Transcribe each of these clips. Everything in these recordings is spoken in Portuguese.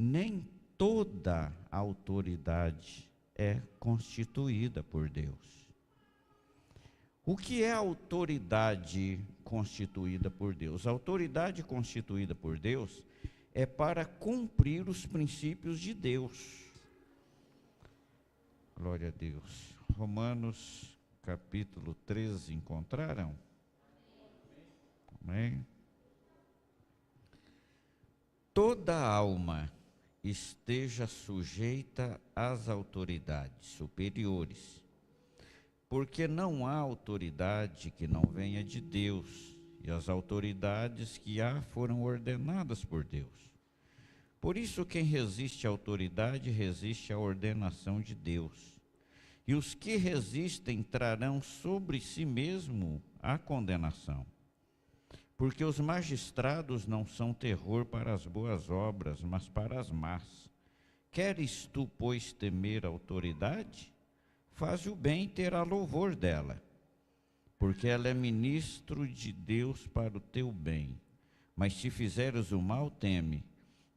nem toda autoridade é constituída por Deus. O que é autoridade constituída por Deus? A autoridade constituída por Deus é para cumprir os princípios de Deus. Glória a Deus. Romanos capítulo 13, encontraram? Amém? Toda alma esteja sujeita às autoridades superiores, porque não há autoridade que não venha de Deus, e as autoridades que há foram ordenadas por Deus. Por isso, quem resiste à autoridade, resiste à ordenação de Deus. E os que resistem trarão sobre si mesmo a condenação. Porque os magistrados não são terror para as boas obras, mas para as más. Queres tu, pois, temer a autoridade? Faze o bem e terá louvor dela, porque ela é ministro de Deus para o teu bem. Mas se fizeres o mal, teme,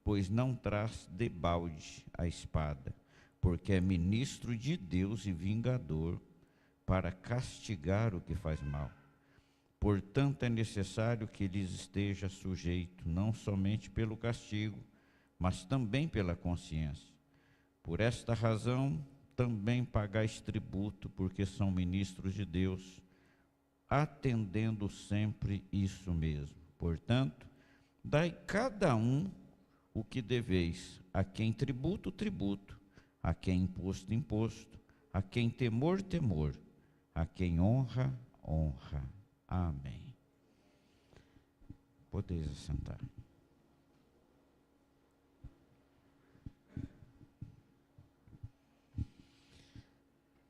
pois não traz debalde a espada, porque é ministro de Deus e vingador para castigar o que faz mal. Portanto, é necessário que lhes esteja sujeito, não somente pelo castigo, mas também pela consciência. Por esta razão, também pagais tributo, porque são ministros de Deus, atendendo sempre isso mesmo. Portanto, dai cada um o que deveis, a quem tributo, tributo, a quem imposto, imposto, a quem temor, temor, a quem honra, honra. Amém. Podeis assentar.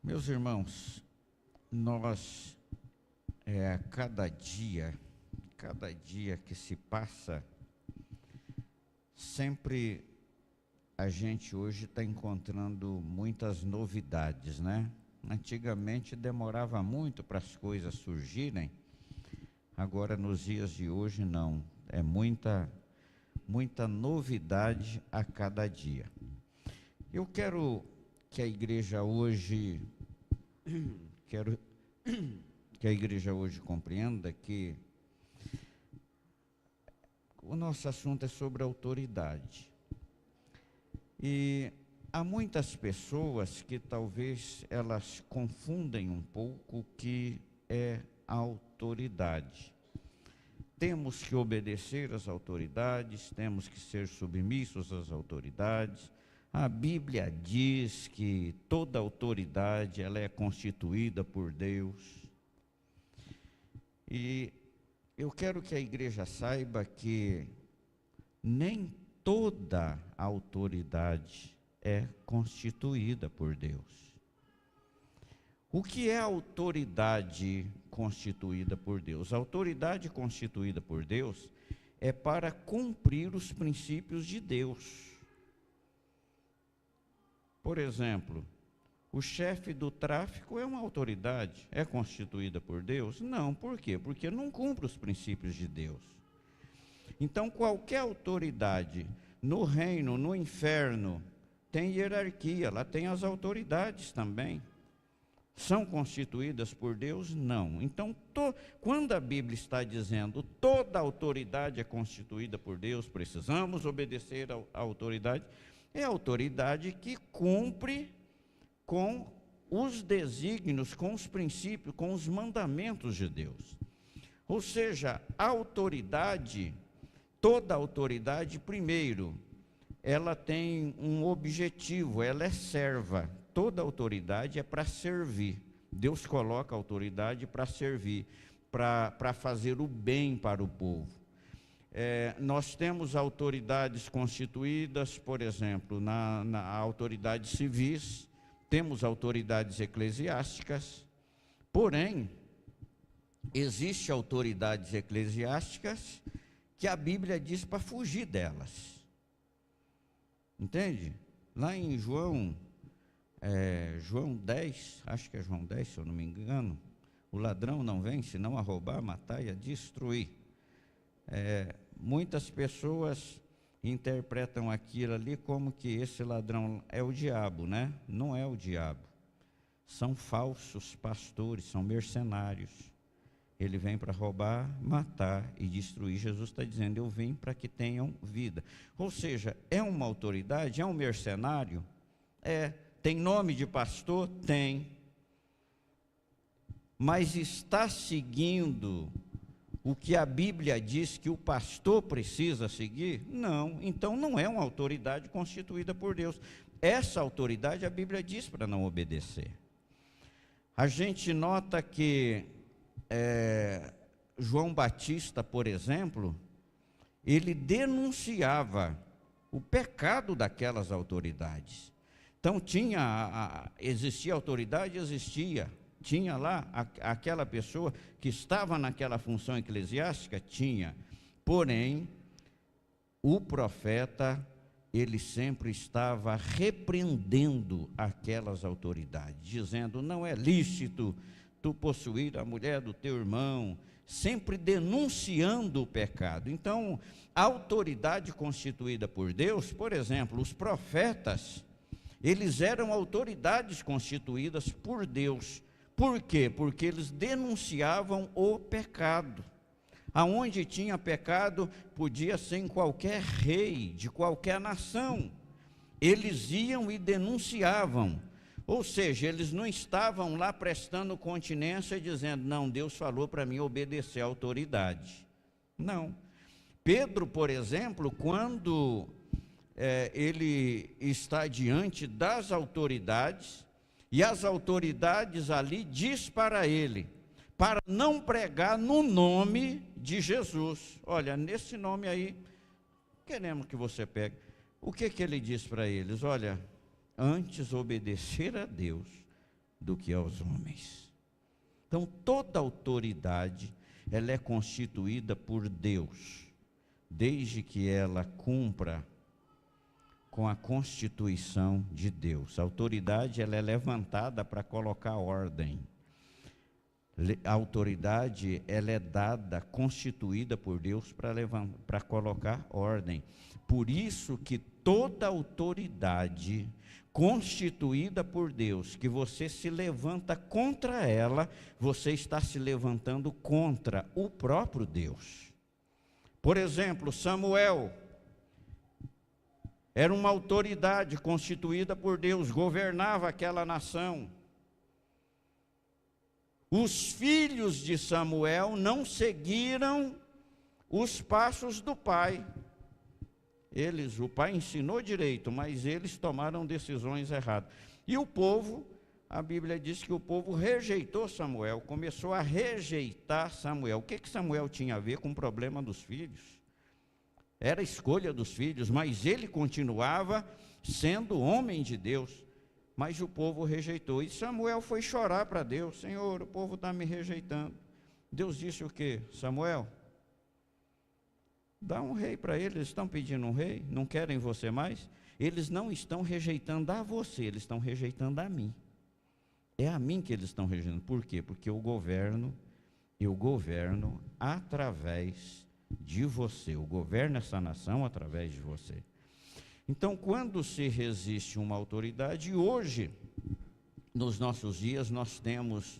Meus irmãos, nós, cada dia que se passa, sempre a gente hoje está encontrando muitas novidades, né? Antigamente demorava muito para as coisas surgirem, agora nos dias de hoje não, é muita novidade a cada dia. Eu quero que a igreja hoje, compreenda que o nosso assunto é sobre autoridade. E há muitas pessoas que talvez elas confundem um pouco o que é autoridade. Temos que obedecer às autoridades, temos que ser submissos às autoridades. A Bíblia diz que toda autoridade ela é constituída por Deus. E eu quero que a igreja saiba que nem toda autoridade é constituída por Deus. O que é autoridade constituída por Deus? A autoridade constituída por Deus é para cumprir os princípios de Deus. Por exemplo, o chefe do tráfico é uma autoridade, é constituída por Deus? Não, por quê? Porque não cumpre os princípios de Deus. Então, qualquer autoridade no reino, no inferno, tem hierarquia, lá tem as autoridades também. São constituídas por Deus? Não. Então, quando a Bíblia está dizendo toda autoridade é constituída por Deus, precisamos obedecer à autoridade, é a autoridade que cumpre com os desígnios, com os princípios, com os mandamentos de Deus. Ou seja, a autoridade, toda autoridade, primeiro, ela tem um objetivo, ela é serva. Toda autoridade é para servir. Deus coloca a autoridade para servir, para fazer o bem para o povo. Nós temos autoridades constituídas, por exemplo, na autoridade civis, temos autoridades eclesiásticas, porém, existem autoridades eclesiásticas que a Bíblia diz para fugir delas. Entende? Lá em João 10, acho que é João 10, se eu não me engano, o ladrão não vem senão a roubar, a matar e a destruir. Muitas pessoas interpretam aquilo ali como que esse ladrão é o diabo, né? Não é o diabo. São falsos pastores, são mercenários. Ele vem para roubar, matar e destruir. Jesus está dizendo, eu vim para que tenham vida. Ou seja, é uma autoridade, é um mercenário? É. Tem nome de pastor? Tem. Mas está seguindo o que a Bíblia diz que o pastor precisa seguir? Não. Então não é uma autoridade constituída por Deus. Essa autoridade a Bíblia diz para não obedecer. A gente nota que João Batista, por exemplo, ele denunciava o pecado daquelas autoridades. Então existia autoridade, existia. Tinha lá aquela pessoa que estava naquela função eclesiástica? Tinha. Porém, o profeta, ele sempre estava repreendendo aquelas autoridades, dizendo, não é lícito tu possuir a mulher do teu irmão, sempre denunciando o pecado. Então, a autoridade constituída por Deus, por exemplo, os profetas, eles eram autoridades constituídas por Deus. Por quê? Porque eles denunciavam o pecado. Aonde tinha pecado, podia ser em qualquer rei, de qualquer nação. Eles iam e denunciavam. Ou seja, eles não estavam lá prestando continência, dizendo, não, Deus falou para mim obedecer à autoridade. Não. Pedro, por exemplo, quando ele está diante das autoridades, e as autoridades ali diz para ele, para não pregar no nome de Jesus. Olha, nesse nome aí, queremos que você pegue. O que ele diz para eles? Olha, antes obedecer a Deus do que aos homens. Então, toda autoridade, ela é constituída por Deus, desde que ela cumpra com a constituição de Deus. A autoridade, ela é levantada para colocar ordem. A autoridade, ela é dada, constituída por Deus para colocar ordem. Por isso que toda autoridade constituída por Deus, que você se levanta contra ela, você está se levantando contra o próprio Deus. Por exemplo, Samuel era uma autoridade constituída por Deus, governava aquela nação. Os filhos de Samuel não seguiram os passos do pai. O pai ensinou direito, mas eles tomaram decisões erradas. E o povo, a Bíblia diz que o povo rejeitou Samuel, começou a rejeitar Samuel. O que Samuel tinha a ver com o problema dos filhos? Era a escolha dos filhos, mas ele continuava sendo homem de Deus. Mas o povo rejeitou. E Samuel foi chorar para Deus. Senhor, o povo está me rejeitando. Deus disse o quê? Samuel, dá um rei para eles. Eles estão pedindo um rei? Não querem você mais? Eles não estão rejeitando a você, eles estão rejeitando a mim. É a mim que eles estão rejeitando. Por quê? Porque eu governo através de você. Eu governo essa nação através de você. Então, quando se resiste uma autoridade, hoje, nos nossos dias, nós temos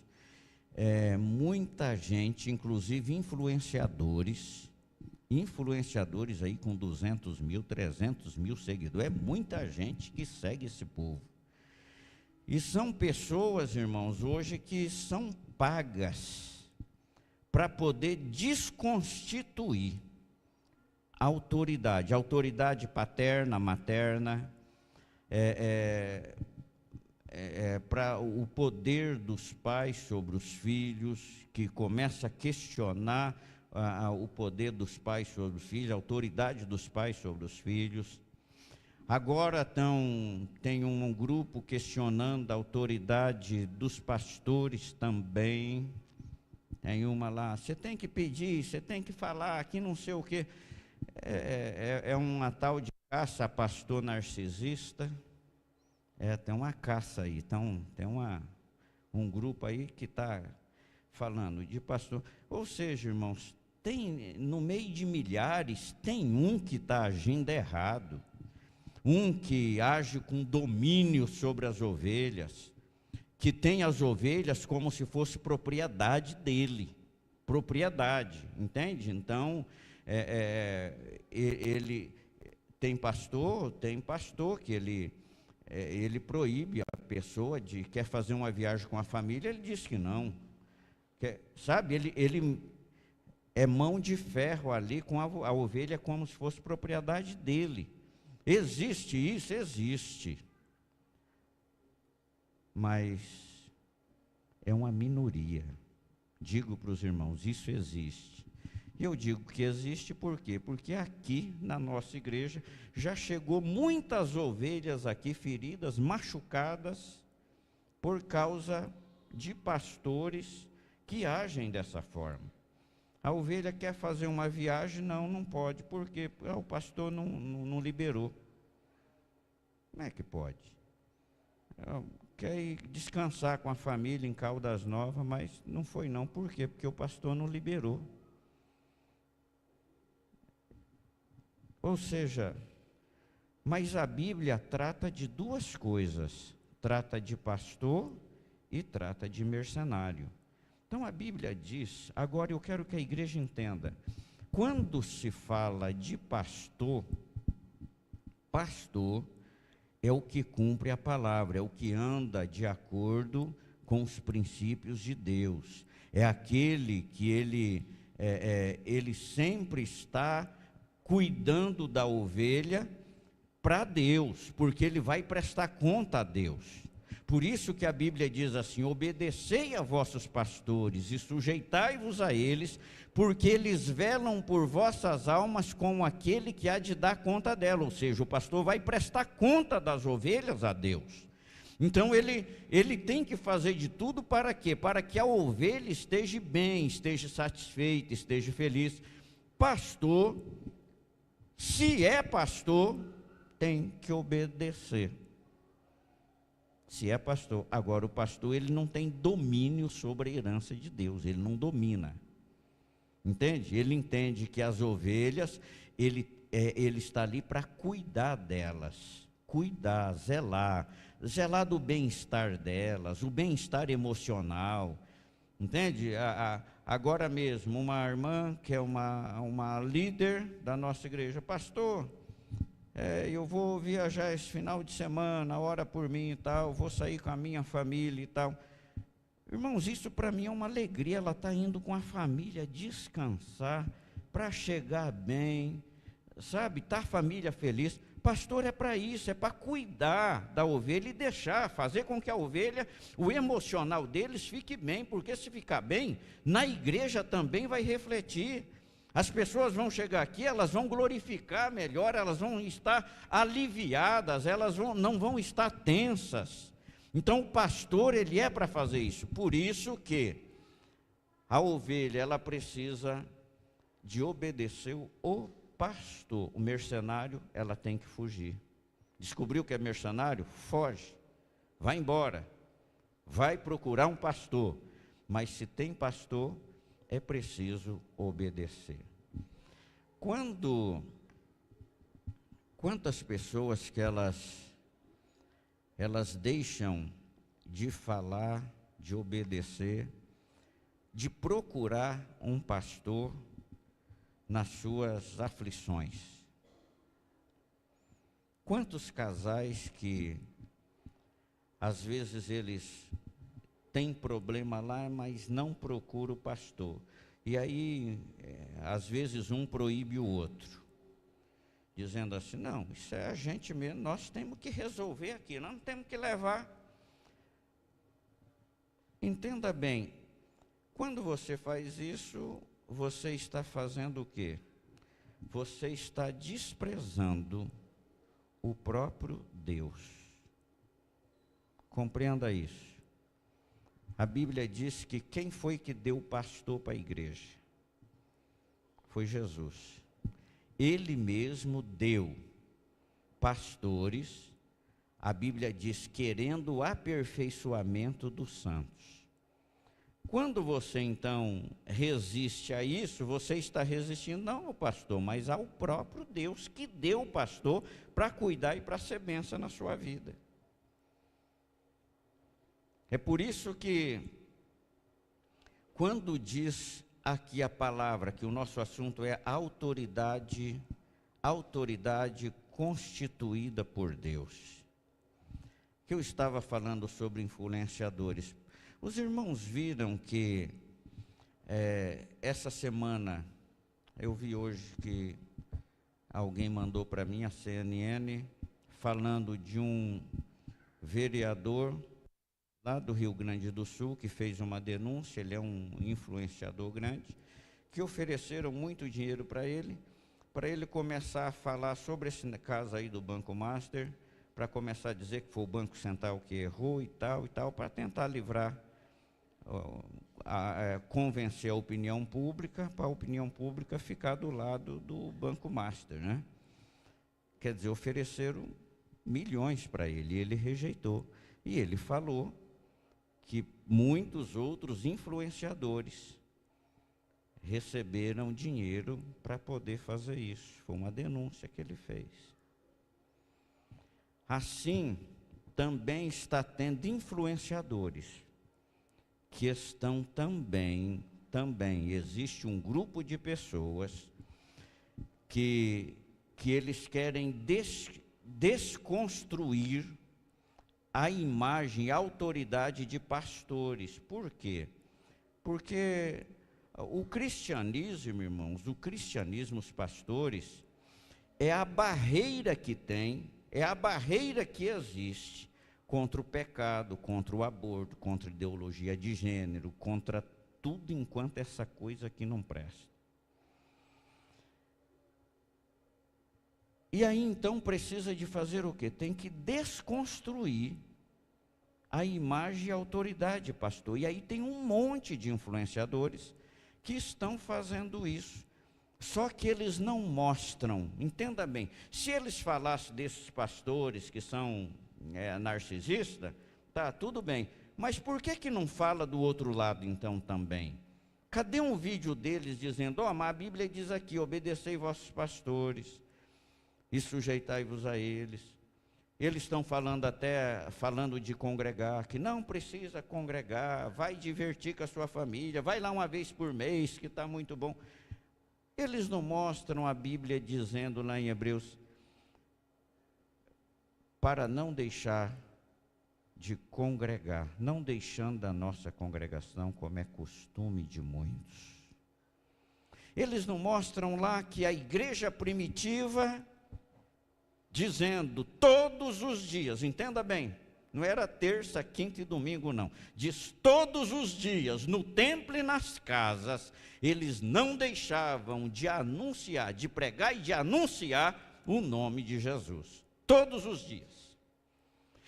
muita gente, inclusive influenciadores aí com 200 mil, 300 mil seguidores, é muita gente que segue esse povo. E são pessoas, irmãos, hoje que são pagas para poder desconstituir a autoridade paterna, materna, para o poder dos pais sobre os filhos, que começa a questionar o poder dos pais sobre os filhos, a autoridade dos pais sobre os filhos. Agora tem um grupo questionando a autoridade dos pastores também. Tem uma lá, você tem que pedir, você tem que falar, aqui não sei o quê. É uma tal de caça a pastor narcisista. Tem uma caça aí, então tem um grupo aí que está falando de pastor. Ou seja, irmãos, no meio de milhares, tem um que está agindo errado, um que age com domínio sobre as ovelhas, que tem as ovelhas como se fosse propriedade dele, propriedade, entende? Então, ele tem pastor que ele proíbe a pessoa quer fazer uma viagem com a família, ele diz que não, sabe, ele é mão de ferro ali com a ovelha como se fosse propriedade dele. Existe isso? Existe. Mas é uma minoria. Digo para os irmãos, isso existe. E eu digo que existe por quê? Porque aqui na nossa igreja já chegou muitas ovelhas aqui feridas, machucadas, por causa de pastores que agem dessa forma. A ovelha quer fazer uma viagem, não pode, porque o pastor não liberou. Como é que pode? Quer ir descansar com a família em Caldas Novas, mas não foi não. Por quê? Porque o pastor não liberou. Ou seja, mas a Bíblia trata de duas coisas. Trata de pastor e trata de mercenário. Então a Bíblia diz, agora eu quero que a igreja entenda, quando se fala de pastor, pastor é o que cumpre a palavra, é o que anda de acordo com os princípios de Deus, é aquele que ele sempre está cuidando da ovelha para Deus, porque ele vai prestar conta a Deus. Por isso que a Bíblia diz assim, obedecei a vossos pastores e sujeitai-vos a eles, porque eles velam por vossas almas como aquele que há de dar conta dela. Ou seja, o pastor vai prestar conta das ovelhas a Deus. Então ele tem que fazer de tudo para quê? Para que a ovelha esteja bem, esteja satisfeita, esteja feliz. Pastor, se é pastor, tem que obedecer. Se é pastor. Agora, o pastor, ele não tem domínio sobre a herança de Deus, ele não domina. Entende? Ele entende que as ovelhas, ele está ali para cuidar delas, cuidar, zelar do bem-estar delas, o bem-estar emocional. Entende? Agora mesmo, uma irmã que é uma líder da nossa igreja, pastor, eu vou viajar esse final de semana, ora por mim e tal, vou sair com a minha família e tal. Irmãos, isso para mim é uma alegria, ela está indo com a família descansar, para chegar bem, sabe, tá a família feliz. Pastor é para isso, é para cuidar da ovelha e deixar, fazer com que a ovelha, o emocional deles fique bem, porque se ficar bem, na igreja também vai refletir. As pessoas vão chegar aqui, elas vão glorificar melhor, elas vão estar aliviadas, elas não vão estar tensas. Então o pastor, ele é para fazer isso. Por isso que a ovelha, ela precisa de obedecer o pastor. O mercenário, ela tem que fugir. Descobriu que é mercenário? Foge, vai embora, vai procurar um pastor. Mas se tem pastor, é preciso obedecer. Quantas pessoas que elas deixam de falar, de obedecer, de procurar um pastor nas suas aflições. Quantos casais que às vezes eles têm problema lá, mas não procuram o pastor. E aí, às vezes um proíbe o outro, dizendo assim, não, isso é a gente mesmo, nós temos que resolver aqui, nós não temos que levar. Entenda bem, quando você faz isso, você está fazendo o quê? Você está desprezando o próprio Deus. Compreenda isso. A Bíblia diz que quem foi que deu pastor para a igreja? Foi Jesus. Ele mesmo deu pastores, a Bíblia diz, querendo o aperfeiçoamento dos santos. Quando você, então, resiste a isso, você está resistindo não ao pastor, mas ao próprio Deus que deu o pastor para cuidar e para ser bênção na sua vida. É por isso que, quando diz aqui a palavra, que o nosso assunto é autoridade constituída por Deus, que eu estava falando sobre influenciadores. Os irmãos viram que essa semana, eu vi hoje que alguém mandou para mim, a CNN, falando de um vereador lá do Rio Grande do Sul, que fez uma denúncia, ele é um influenciador grande, que ofereceram muito dinheiro para ele começar a falar sobre esse caso aí do Banco Master, para começar a dizer que foi o Banco Central que errou e tal, para tentar livrar, convencer a opinião pública, para a opinião pública ficar do lado do Banco Master, né? Quer dizer, ofereceram milhões para ele, e ele rejeitou. E ele falou que muitos outros influenciadores receberam dinheiro para poder fazer isso. Foi uma denúncia que ele fez. Assim, também está tendo influenciadores que estão também, existe um grupo de pessoas que eles querem desconstruir a imagem e a autoridade de pastores. Por quê? Porque o cristianismo, irmãos, o cristianismo, os pastores, é a barreira que tem, é a barreira que existe contra o pecado, contra o aborto, contra a ideologia de gênero, contra tudo enquanto essa coisa aqui não presta. E aí então precisa de fazer o quê? Tem que desconstruir a imagem e a autoridade, pastor. E aí tem um monte de influenciadores que estão fazendo isso. Só que eles não mostram, entenda bem, se eles falassem desses pastores que são narcisistas, tá, tudo bem. Mas por que não fala do outro lado então também? Cadê um vídeo deles dizendo, mas a Bíblia diz aqui, obedecei vossos pastores e sujeitai-vos a eles. Eles estão falando de congregar, que não precisa congregar, vai divertir com a sua família, vai lá uma vez por mês, que está muito bom. Eles não mostram a Bíblia dizendo lá em Hebreus, para não deixar de congregar, não deixando a nossa congregação como é costume de muitos. Eles não mostram lá que a igreja primitiva, dizendo todos os dias, entenda bem, não era terça, quinta e domingo não, diz todos os dias, no templo e nas casas, eles não deixavam de anunciar, de pregar e de anunciar o nome de Jesus, todos os dias.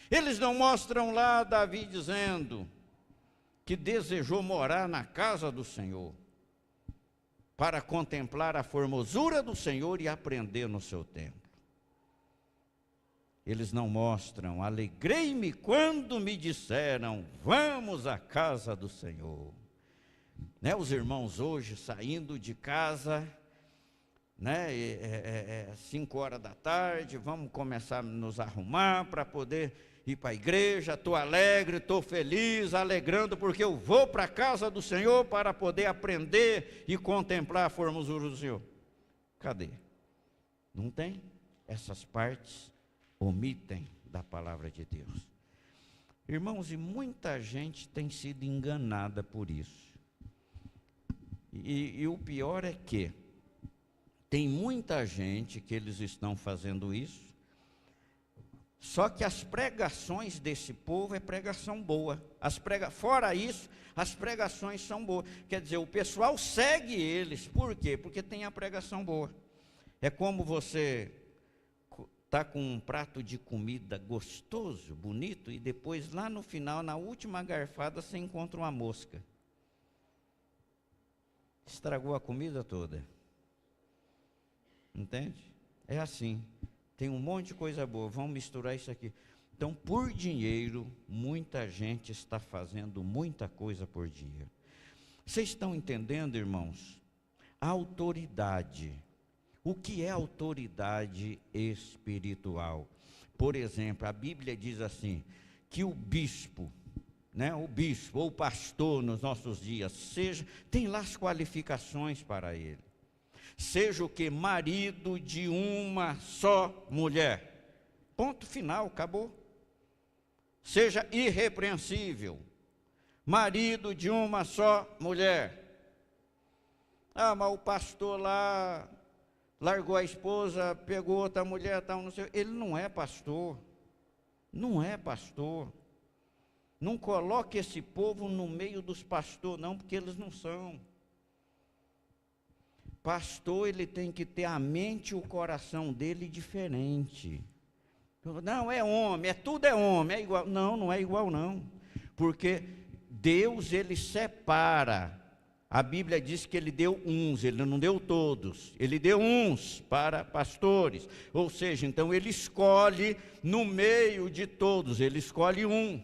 Eles não mostram lá Davi dizendo que desejou morar na casa do Senhor, para contemplar a formosura do Senhor e aprender no seu templo. Eles não mostram, alegrei-me quando me disseram, vamos à casa do Senhor. Né, os irmãos hoje saindo de casa, né, 5 horas da tarde, vamos começar a nos arrumar para poder ir para a igreja, estou alegre, estou feliz, alegrando, porque eu vou para a casa do Senhor para poder aprender e contemplar a formosura do Senhor. Cadê? Não tem essas partes. Omitem da palavra de Deus. Irmãos, e muita gente tem sido enganada por isso. E o pior é que tem muita gente que eles estão fazendo isso, só que as pregações desse povo é pregação boa. Fora isso, as pregações são boas. Quer dizer, o pessoal segue eles. Por quê? Porque tem a pregação boa. É como você está com um prato de comida gostoso, bonito, e depois lá no final, na última garfada, você encontra uma mosca. Estragou a comida toda. Entende? É assim. Tem um monte de coisa boa, vamos misturar isso aqui. Então, por dinheiro, muita gente está fazendo muita coisa por dia. Vocês estão entendendo, irmãos? A autoridade. O que é autoridade espiritual? Por exemplo, a Bíblia diz assim, que o bispo, o bispo ou o pastor nos nossos dias, tem lá as qualificações para ele. Seja o que? Marido de uma só mulher. Ponto final, acabou. Seja irrepreensível. Marido de uma só mulher. Ah, mas o pastor lá largou a esposa, pegou outra mulher, tal, não sei. Ele não é pastor. Não é pastor. Não coloque esse povo no meio dos pastores, não, porque eles não são. Pastor, ele tem que ter a mente e o coração dele diferente. Não, é homem, tudo é homem, é igual. Não, não é igual não. Porque Deus, ele separa. A Bíblia diz que ele deu uns, ele não deu todos. Ele deu uns para pastores. Ou seja, então ele escolhe no meio de todos, ele escolhe um.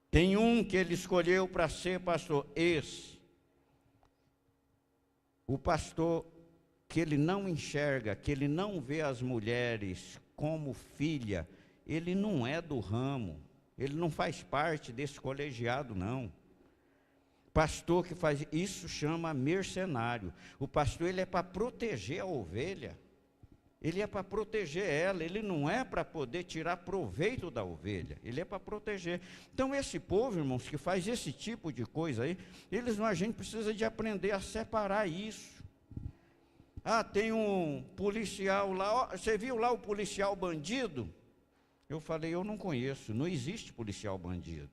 Tem um que ele escolheu para ser pastor, esse. O pastor que ele não enxerga, que ele não vê as mulheres como filha, ele não é do ramo, ele não faz parte desse colegiado, não. Pastor que faz isso chama mercenário. O pastor, ele é para proteger a ovelha, ele é para proteger ela, ele não é para poder tirar proveito da ovelha, ele é para proteger. Então esse povo, irmãos, que faz esse tipo de coisa aí, a gente precisa de aprender a separar isso. Ah, tem um policial lá, você viu lá o policial bandido? Eu falei, eu não conheço, não existe policial bandido.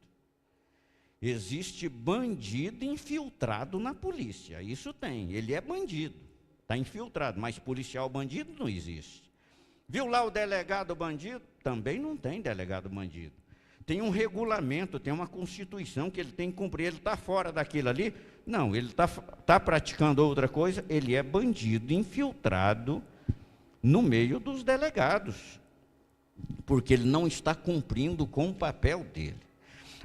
Existe bandido infiltrado na polícia, isso tem, ele é bandido. Está infiltrado, mas policial bandido não existe. Viu lá o delegado bandido? Também não tem delegado bandido. Tem um regulamento, tem uma constituição que ele tem que cumprir. Ele está fora daquilo ali? Não, ele está praticando outra coisa, ele é bandido infiltrado no meio dos delegados, porque ele não está cumprindo com o papel dele.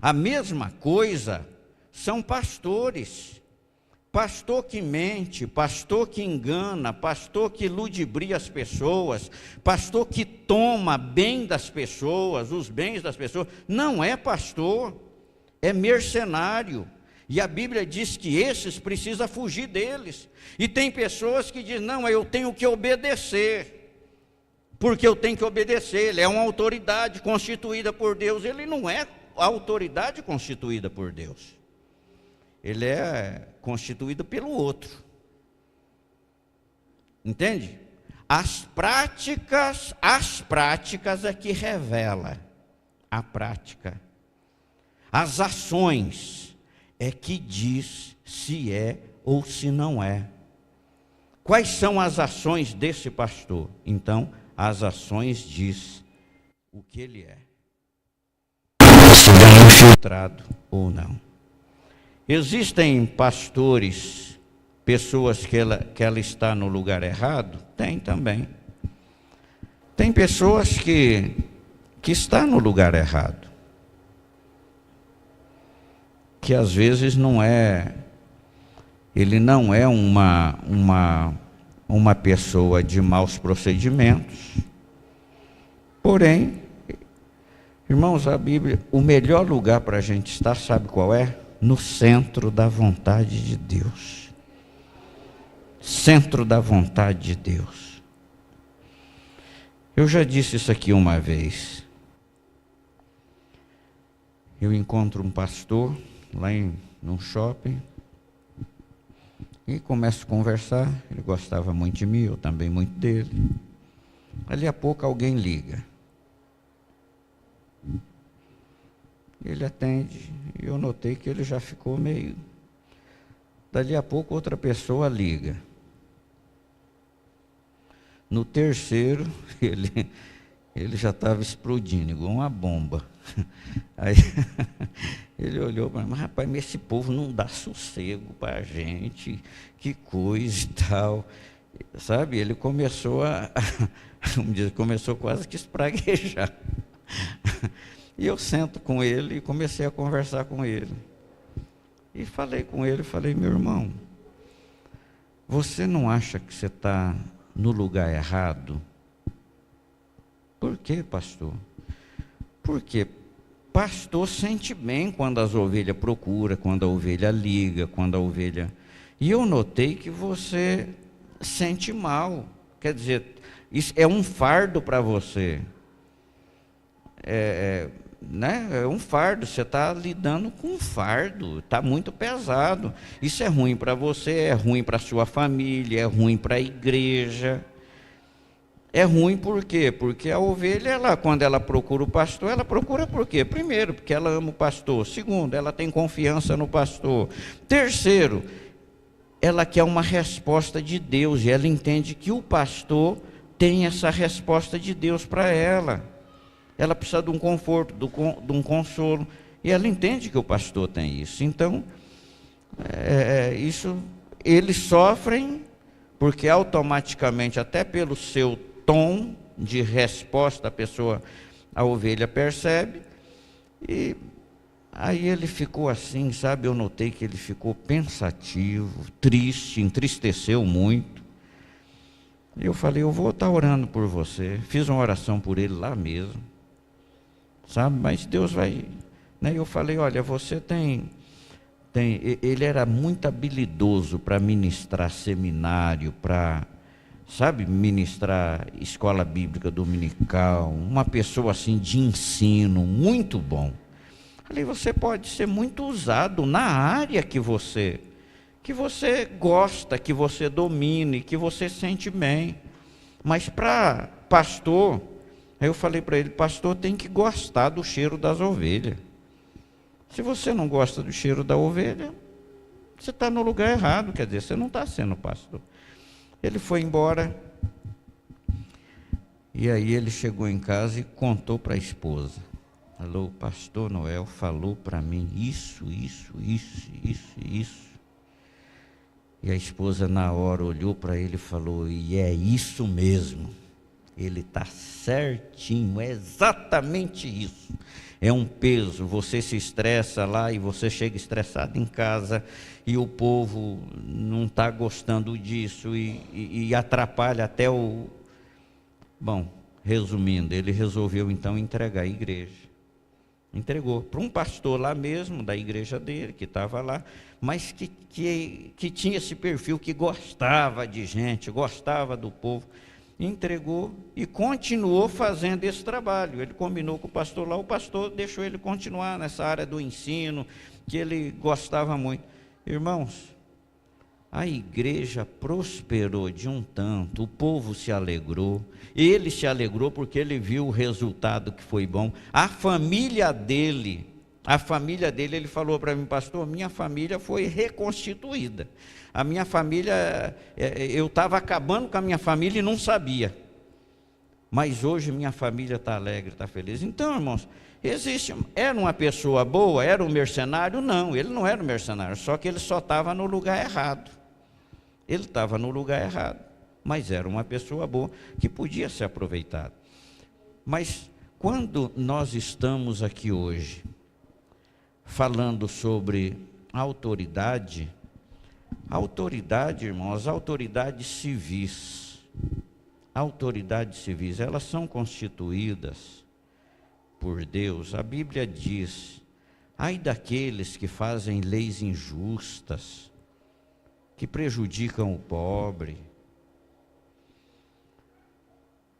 A mesma coisa são pastores. Pastor que mente, pastor que engana, pastor que ludibria as pessoas, pastor que toma bem das pessoas, os bens das pessoas, não é pastor, é mercenário. E a Bíblia diz que esses precisa fugir deles. E tem pessoas que dizem, não, eu tenho que obedecer, porque eu tenho que obedecer, ele é uma autoridade constituída por Deus. Ele não é autoridade constituída por Deus. Ele é constituído pelo outro. Entende? As práticas é que revela a prática. As ações é que diz se é ou se não é. Quais são as ações desse pastor? Então, as ações diz o que ele é. Se ele é infiltrado ou não. Existem pastores, pessoas que ela está no lugar errado? Tem também. Tem pessoas que está no lugar errado. Que às vezes ele não é uma pessoa de maus procedimentos. Porém, irmãos, a Bíblia, o melhor lugar para a gente estar, sabe qual é? No centro da vontade de Deus. Centro da vontade de Deus. Eu já disse isso aqui uma vez. Eu encontro um pastor lá num shopping e começo a conversar. Ele gostava muito de mim, eu também muito dele. Ali a pouco alguém liga. Ele atende, e eu notei que ele já ficou meio... Dali a pouco outra pessoa liga. No terceiro, ele já estava explodindo, igual uma bomba. Aí ele olhou para mim, mas rapaz, esse povo não dá sossego para a gente, que coisa e tal. Sabe, ele começou vamos dizer, começou quase que espraguejar. E eu sento com ele e comecei a conversar com ele. E falei com ele, falei, meu irmão, você não acha que você está no lugar errado? Por quê, pastor? Porque pastor sente bem quando as ovelhas procuram, quando a ovelha liga, quando a ovelha... E eu notei que você sente mal. Quer dizer, isso é um fardo para você. Né? É um fardo, você está lidando com um fardo, está muito pesado. Isso é ruim para você, é ruim para a sua família, é ruim para a igreja. É ruim por quê? Porque a ovelha, quando ela procura o pastor, ela procura por quê? Primeiro, porque ela ama o pastor. Segundo, ela tem confiança no pastor. Terceiro, ela quer uma resposta de Deus, e ela entende que o pastor tem essa resposta de Deus para ela. Ela precisa de um conforto, de um consolo, e ela entende que o pastor tem isso. Então, isso eles sofrem, porque automaticamente, até pelo seu tom de resposta, a ovelha percebe, e aí ele ficou assim, sabe, eu notei que ele ficou pensativo, triste, entristeceu muito. E eu falei, eu vou estar orando por você. Fiz uma oração por ele lá mesmo, sabe, mas Deus vai, né? Eu falei, olha, você tem, ele era muito habilidoso para ministrar seminário, para, sabe, ministrar escola bíblica dominical, uma pessoa assim de ensino, muito bom. Falei, você pode ser muito usado na área que você gosta, que você domine, que você sente bem. Mas para pastor, aí eu falei para ele, pastor tem que gostar do cheiro das ovelhas. Se você não gosta do cheiro da ovelha, você está no lugar errado, quer dizer, você não está sendo pastor. Ele foi embora, e aí ele chegou em casa e contou para a esposa. Falou, o pastor Noel falou para mim isso. E a esposa na hora olhou para ele e falou, e é isso mesmo, ele está certinho, é exatamente isso. É um peso, você se estressa lá e você chega estressado em casa e o povo não está gostando disso e atrapalha até o... Bom, resumindo, ele resolveu então entregar a igreja. Entregou para um pastor lá mesmo, da igreja dele, que estava lá, mas que tinha esse perfil, que gostava de gente, gostava do povo. Entregou e continuou fazendo esse trabalho. Ele combinou com o pastor lá, o pastor deixou ele continuar nessa área do ensino, que ele gostava muito. Irmãos, a igreja prosperou de um tanto, o povo se alegrou, ele se alegrou porque ele viu o resultado que foi bom. A família dele, ele falou para mim, pastor, minha família foi reconstituída. A minha família, eu estava acabando com a minha família e não sabia. Mas hoje minha família está alegre, está feliz. Então, irmãos, era uma pessoa boa, era um mercenário? Não, ele não era um mercenário, só que ele só estava no lugar errado. Ele estava no lugar errado, mas era uma pessoa boa, que podia ser aproveitada. Mas quando nós estamos aqui hoje, falando sobre autoridade, irmãos, autoridades civis, elas são constituídas por Deus. A Bíblia diz, ai daqueles que fazem leis injustas, que prejudicam o pobre.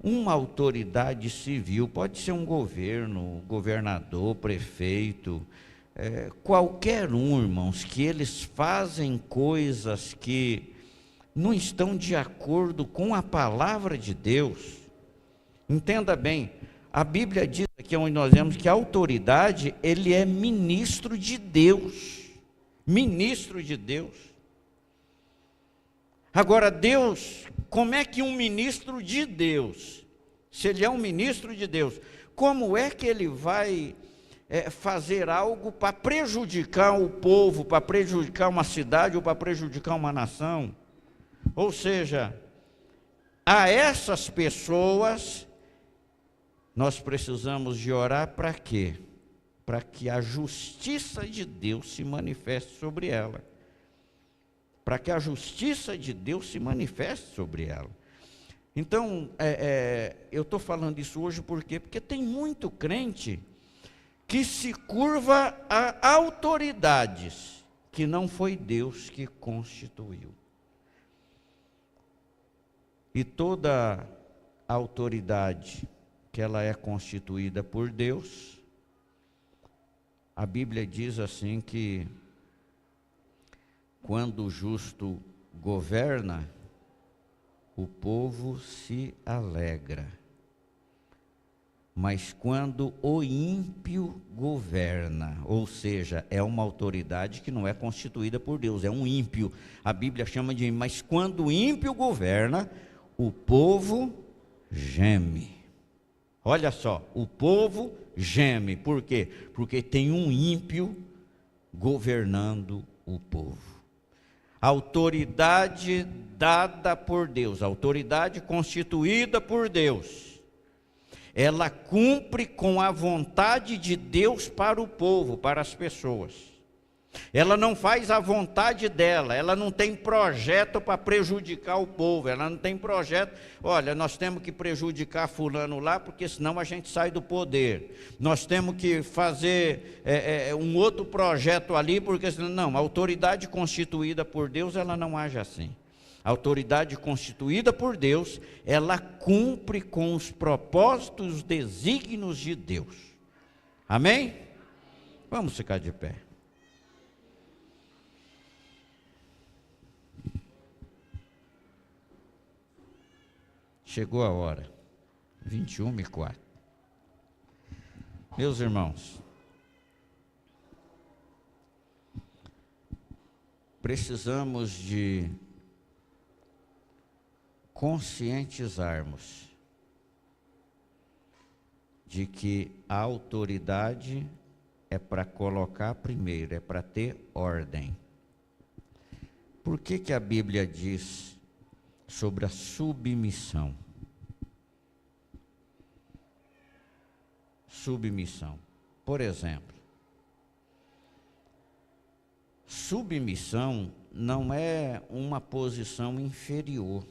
Uma autoridade civil, pode ser um governo, governador, prefeito, qualquer um, irmãos, que eles fazem coisas que não estão de acordo com a palavra de Deus. Entenda bem, a Bíblia diz aqui onde nós vemos que a autoridade, ele é ministro de Deus. Ministro de Deus. Agora, Deus, como é que um ministro de Deus, se ele é um ministro de Deus, como é que ele vai fazer algo para prejudicar o povo, para prejudicar uma cidade ou para prejudicar uma nação? Ou seja, a essas pessoas, nós precisamos de orar para quê? para que a justiça de Deus se manifeste sobre ela. Para que a justiça de Deus se manifeste sobre ela. Então, eu estou falando isso hoje por quê? Porque tem muito crente que se curva a autoridades que não foi Deus que constituiu. E toda autoridade que ela é constituída por Deus, a Bíblia diz assim que quando o justo governa, o povo se alegra. Mas quando o ímpio governa, ou seja, é uma autoridade que não é constituída por Deus, é um ímpio. A Bíblia chama de ímpio, mas quando o ímpio governa, o povo geme. Olha só, o povo geme. Por quê? Porque tem um ímpio governando o povo. Autoridade dada por Deus, autoridade constituída por Deus, ela cumpre com a vontade de Deus para o povo, para as pessoas. Ela não faz a vontade dela, ela não tem projeto para prejudicar o povo, ela não tem projeto, olha, nós temos que prejudicar fulano lá, porque senão a gente sai do poder. Nós temos que fazer um outro projeto ali, porque senão, não, a autoridade constituída por Deus, ela não age assim. A autoridade constituída por Deus, ela cumpre com os propósitos, os desígnios de Deus. Amém? Vamos ficar de pé. Chegou a hora, 21h04. Meus irmãos, precisamos de conscientizarmos de que a autoridade é para colocar primeiro, é para ter ordem. Por que a Bíblia diz sobre a submissão? Submissão. Por exemplo, submissão não é uma posição inferior.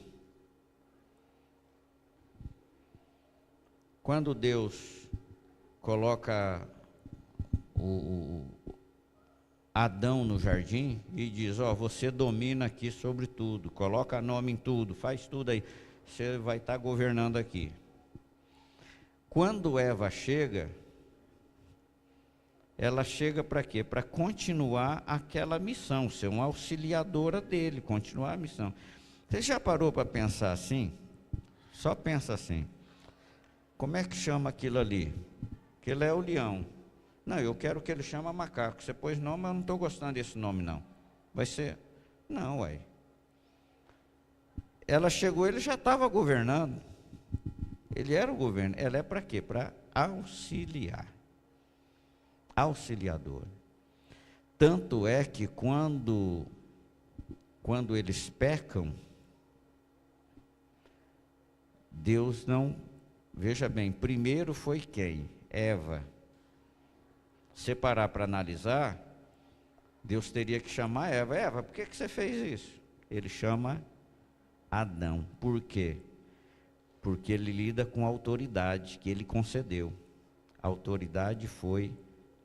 Quando Deus coloca o Adão no jardim e diz, você domina aqui sobre tudo, coloca nome em tudo, faz tudo aí, você vai estar governando aqui. Quando Eva chega, ela chega para quê? Para continuar aquela missão, ser uma auxiliadora dele, continuar a missão. Você já parou para pensar assim? Só pensa assim, como é que chama aquilo ali? Aquilo é o leão. Não, eu quero que ele chame macaco. Você pôs nome, mas eu não estou gostando desse nome, não. Vai ser... Não, uai. Ela chegou, ele já estava governando. Ele era o governo. Ela é para quê? Para auxiliar. Auxiliador. Tanto é que quando eles pecam, Deus não... Veja bem, primeiro foi quem? Eva. Se parar para analisar, Deus teria que chamar Eva. Eva, por que você fez isso? Ele chama Adão. Por quê? Porque ele lida com a autoridade que ele concedeu. A autoridade foi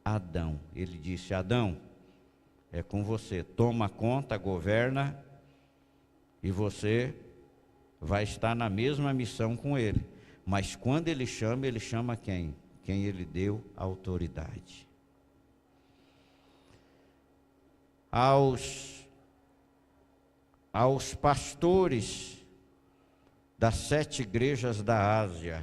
Adão. Ele disse, Adão, é com você. Toma conta, governa, e você vai estar na mesma missão com ele. Mas quando ele chama quem? Quem ele deu autoridade. Aos pastores das 7 igrejas da Ásia,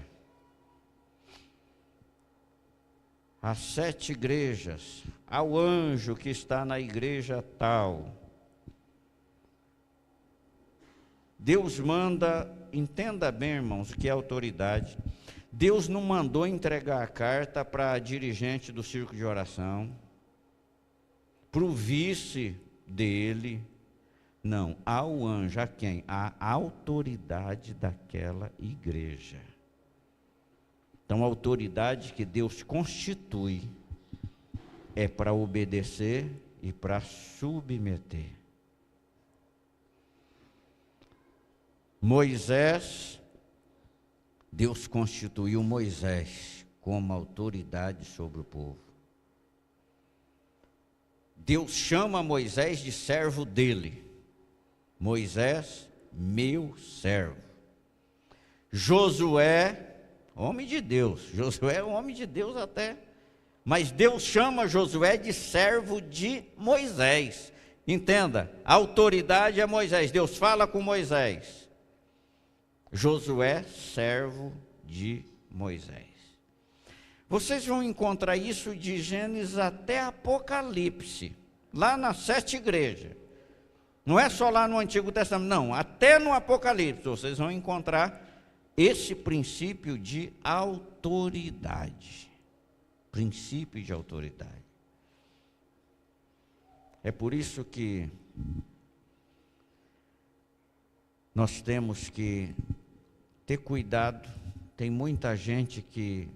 as 7 igrejas, ao anjo que está na igreja tal, Deus manda, entenda bem, irmãos, o que é autoridade. Deus não mandou entregar a carta para a dirigente do círculo de oração, para o vice dele, não, ao anjo, a quem? A autoridade daquela igreja. Então, a autoridade que Deus constitui é para obedecer e para submeter. Moisés, Deus constituiu Moisés como autoridade sobre o povo. Deus chama Moisés de servo dele. Moisés, meu servo. Josué, homem de Deus. Josué é um homem de Deus até. Mas Deus chama Josué de servo de Moisés. Entenda, a autoridade é Moisés. Deus fala com Moisés. Josué, servo de Moisés. Vocês vão encontrar isso de Gênesis até Apocalipse, lá nas 7 igrejas. Não é só lá no Antigo Testamento, não. Até no Apocalipse vocês vão encontrar esse princípio de autoridade. Princípio de autoridade. É por isso que nós temos que ter cuidado. Tem muita gente que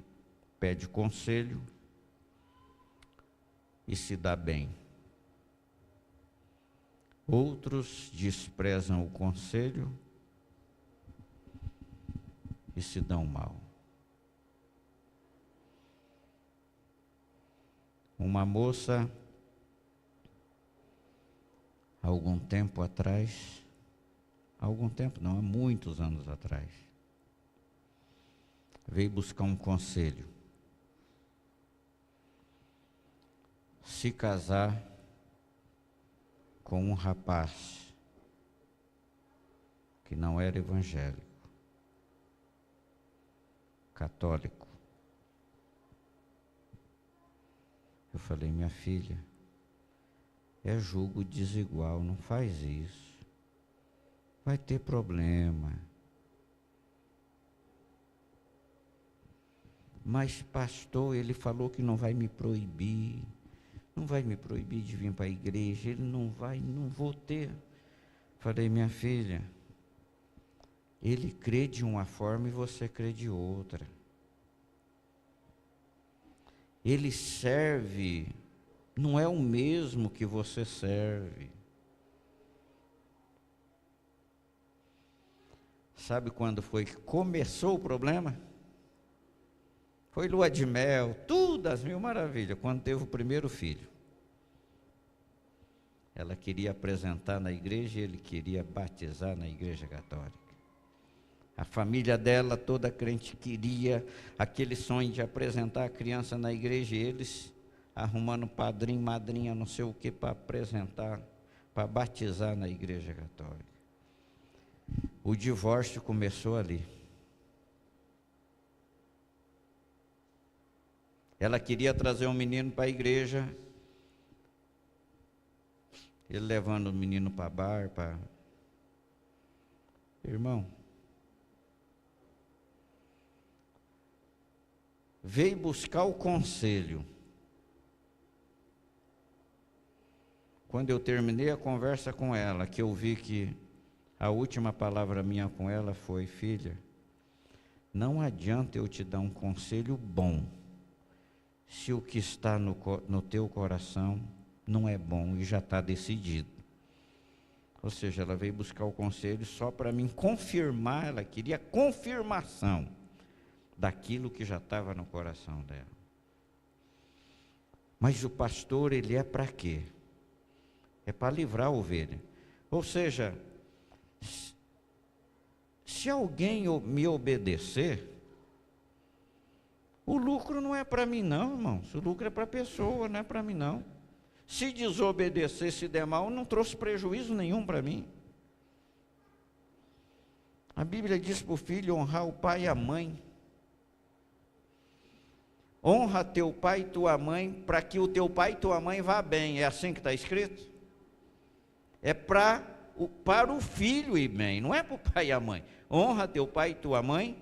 pede conselho e se dá bem. Outros desprezam o conselho e se dão mal. Uma moça, há muitos anos atrás, veio buscar um conselho. Se casar com um rapaz que não era evangélico, católico. Eu falei, minha filha, é julgo desigual, não faz isso. Vai ter problema. Mas pastor, ele falou que não vai me proibir. Não vai me proibir de vir para a igreja. Ele não vou ter. Falei, minha filha, ele crê de uma forma e você crê de outra. Ele serve, não é o mesmo que você serve. Sabe quando foi que começou o problema? Foi lua de mel, tudo as mil maravilhas, quando teve o primeiro filho. Ela queria apresentar na igreja e ele queria batizar na igreja católica. A família dela, toda crente, queria aquele sonho de apresentar a criança na igreja, e eles arrumando padrinho, madrinha, não sei o que, para apresentar, para batizar na igreja católica. O divórcio começou ali. Ela queria trazer um menino para a igreja, ele levando o menino para bar, Irmão, veio buscar o conselho. Quando eu terminei a conversa com ela, que eu vi que a última palavra minha com ela foi, filha, não adianta eu te dar um conselho bom, se o que está no teu coração não é bom e já está decidido. Ou seja, ela veio buscar o conselho só para mim confirmar, ela queria confirmação daquilo que já estava no coração dela. Mas o pastor, ele é para quê? É para livrar a ovelha. Ou seja, se alguém me obedecer, o lucro não é para mim não, irmãos. O lucro é para a pessoa, não é para mim não. Se desobedecer, se der mal, não trouxe prejuízo nenhum para mim. A Bíblia diz para o filho honrar o pai e a mãe. Honra teu pai e tua mãe, para que o teu pai e tua mãe vá bem. É assim que está escrito? É para o filho ir bem, não é para o pai e a mãe. Honra teu pai e tua mãe,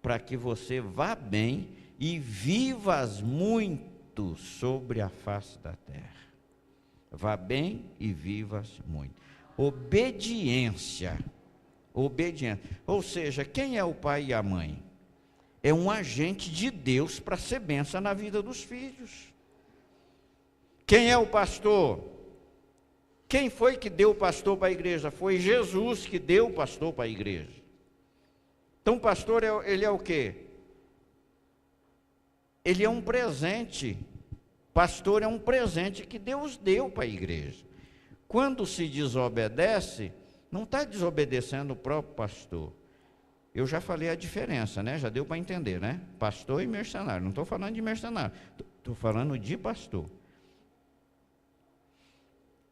para que você vá bem e vivas muito sobre a face da terra. Vá bem e vivas muito. Obediência. Obediência. Ou seja, quem é o pai e a mãe? É um agente de Deus para ser bênção na vida dos filhos. Quem é o pastor? Quem foi que deu o pastor para a igreja? Foi Jesus que deu o pastor para a igreja. Então o pastor, ele é o quê? Ele é um presente. Pastor é um presente que Deus deu para a igreja. Quando se desobedece, não está desobedecendo o próprio pastor. Eu já falei a diferença, né? Já deu para entender, né? Pastor e mercenário. Não estou falando de mercenário, estou falando de pastor.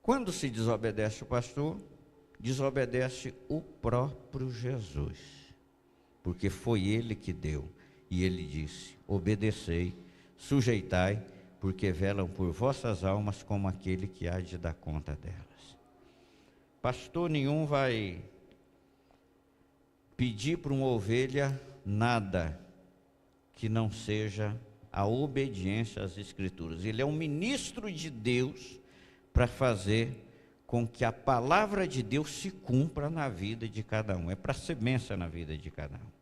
Quando se desobedece o pastor, desobedece o próprio Jesus. Porque foi ele que deu. E ele disse: obedecei, sujeitai, porque velam por vossas almas como aquele que há de dar conta delas. Pastor nenhum vai pedir para uma ovelha nada que não seja a obediência às Escrituras. Ele é um ministro de Deus para fazer com que a palavra de Deus se cumpra na vida de cada um. É para ser bênção na vida de cada um.